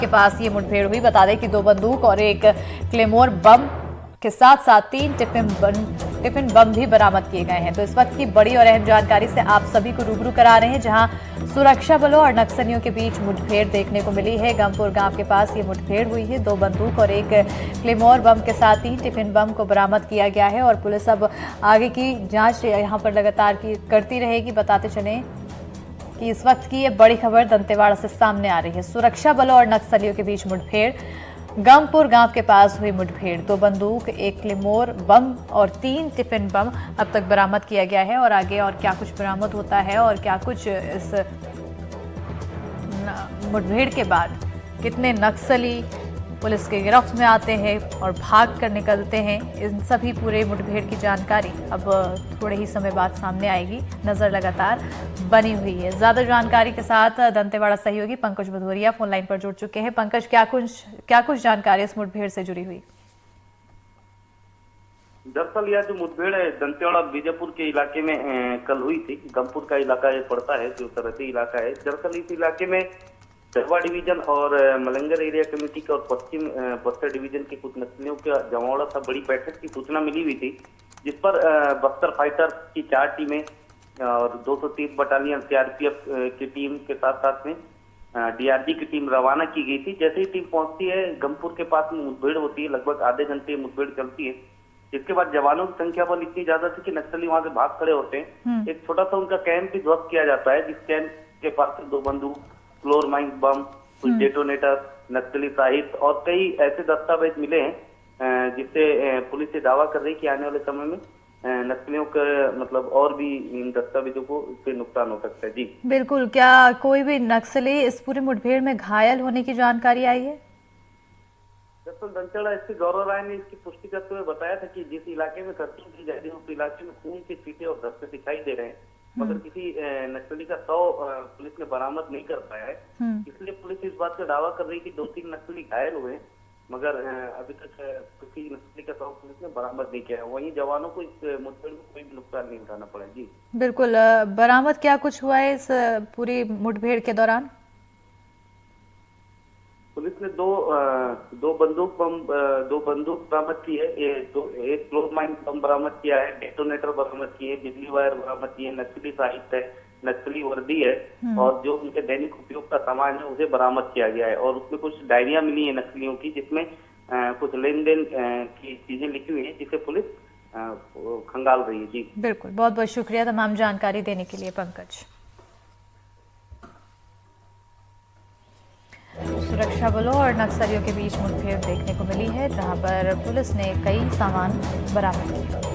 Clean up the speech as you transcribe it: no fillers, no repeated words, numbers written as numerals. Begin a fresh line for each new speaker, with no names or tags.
के पास ये मुठभेड़ हुई। बता दें कि 2 बंदूक और एक क्लेमोर बम के साथ साथ 3 टिफिन बम भी बरामद किए गए हैं। तो इस वक्त की बड़ी और अहम जानकारी से आप सभी को रूबरू करा रहे हैं, जहां सुरक्षा बलों और नक्सलियों के बीच मुठभेड़ देखने को मिली है। गमपुर गांव के पास ये मुठभेड़ हुई है। 2 बंदूक और एक क्लेमोर बम के साथ 3 टिफिन बम को बरामद किया गया है और पुलिस अब आगे की जाँच यहाँ पर लगातार करती रहेगी। बताते चलें कि इस वक्त की ये बड़ी खबर दंतेवाड़ा से सामने आ रही है। सुरक्षा बलों और नक्सलियों के बीच मुठभेड़, गमपुर गांव के पास हुई मुठभेड़। 2 बंदूक, एक क्लेमोर बम और 3 टिफिन बम अब तक बरामद किया गया है और आगे और क्या कुछ बरामद होता है और क्या कुछ इस मुठभेड़ के बाद कितने नक्सली पुलिस के गिरफ्त में आते हैं और भाग कर निकलते हैं, इन सभी पूरे मुठभेड़ की जानकारी अब थोड़े ही समय बाद सामने आएगी। नजर लगातार बनी हुई है। ज्यादा जानकारी के साथ दंतेवाड़ा सहयोगी पंकज भदौरिया फोन लाइन पर जुड़ चुके हैं। पंकज, क्या कुछ जानकारी इस मुठभेड़ से जुड़ी हुई?
दरअसल यह जो मुठभेड़ है दंतेवाड़ा बीजापुर के इलाके में कल हुई थी। गमपुर का इलाका ये पड़ता है, जो सरहदी इलाका है। दरअसल इस इलाके में चरवा डिवीजन और मलंगर एरिया कमेटी के और पश्चिम बस्तर डिवीजन के कुछ नक्सलियों का जमावड़ा था। बड़ी बैठक की सूचना मिली हुई थी, जिस पर बस्तर फाइटर की 4 टीमें और 230 बटालियन सीआरपीएफ की टीम के साथ साथ में डीआरजी की टीम रवाना की गई थी। जैसे ही टीम पहुंचती है, गमपुर के पास में मुठभेड़ होती है। लगभग आधे घंटे मुठभेड़ चलती है, जिसके बाद जवानों की संख्या बल इतनी ज्यादा थी कि नक्सली वहां से भाग खड़े होते हैं। एक छोटा सा उनका कैंप भी ध्वस्त किया जाता है, जिस कैंप के पास से 2 बंदूक, फ्लोर माइन बम, कुछ डेटोनेटर, नक्सली साहित्य और कई ऐसे दस्तावेज मिले हैं, जिससे पुलिस ये दावा कर रही है कि आने वाले समय में नक्सलियों का मतलब और भी इन दस्तावेजों को इससे नुकसान हो सकता है। जी
बिल्कुल। क्या कोई भी नक्सली इस पूरे मुठभेड़ में घायल होने की जानकारी आई है?
दरअसल दंतेवाड़ा एसपी गौरव राय ने इसकी पुष्टि करते हुए बताया था कि जिस इलाके में सर्चिंग की जा रही है उस इलाके में खून के छींटे और दस्ते दिखाई दे रहे हैं, मगर किसी नक्सली का शव पुलिस ने बरामद नहीं कर पाया है। इसलिए पुलिस इस बात का दावा कर रही है कि 2-3 नक्सली घायल हुए, मगर अभी तक किसी नक्सली का शव पुलिस ने बरामद नहीं किया है। वहीं जवानों को इस मुठभेड़ में कोई भी नुकसान नहीं उठाना पड़ा। जी
बिल्कुल। बरामद क्या कुछ हुआ है इस पूरी मुठभेड़ के दौरान?
पुलिस ने दो बंदूक बरामद की है। एक फ्लोर माइन बम बरामद किया है, डेटोनेटर बरामद किए, बिजली वायर बरामद किए, नक्सली साहित्य है, नक्सली वर्दी है और जो उनके दैनिक उपयोग का सामान है उसे बरामद किया गया है। और उसमें कुछ डायरिया मिली है नक्सलियों की, जिसमें कुछ लेन देन की चीजें लिखी हुई है, जिसे पुलिस खंगाल रही है। जी
बिल्कुल, बहुत बहुत शुक्रिया तमाम जानकारी देने के लिए पंकज। सुरक्षा बलों और नक्सलियों के बीच मुठभेड़ देखने को मिली है, जहां पर पुलिस ने कई सामान बरामद किए।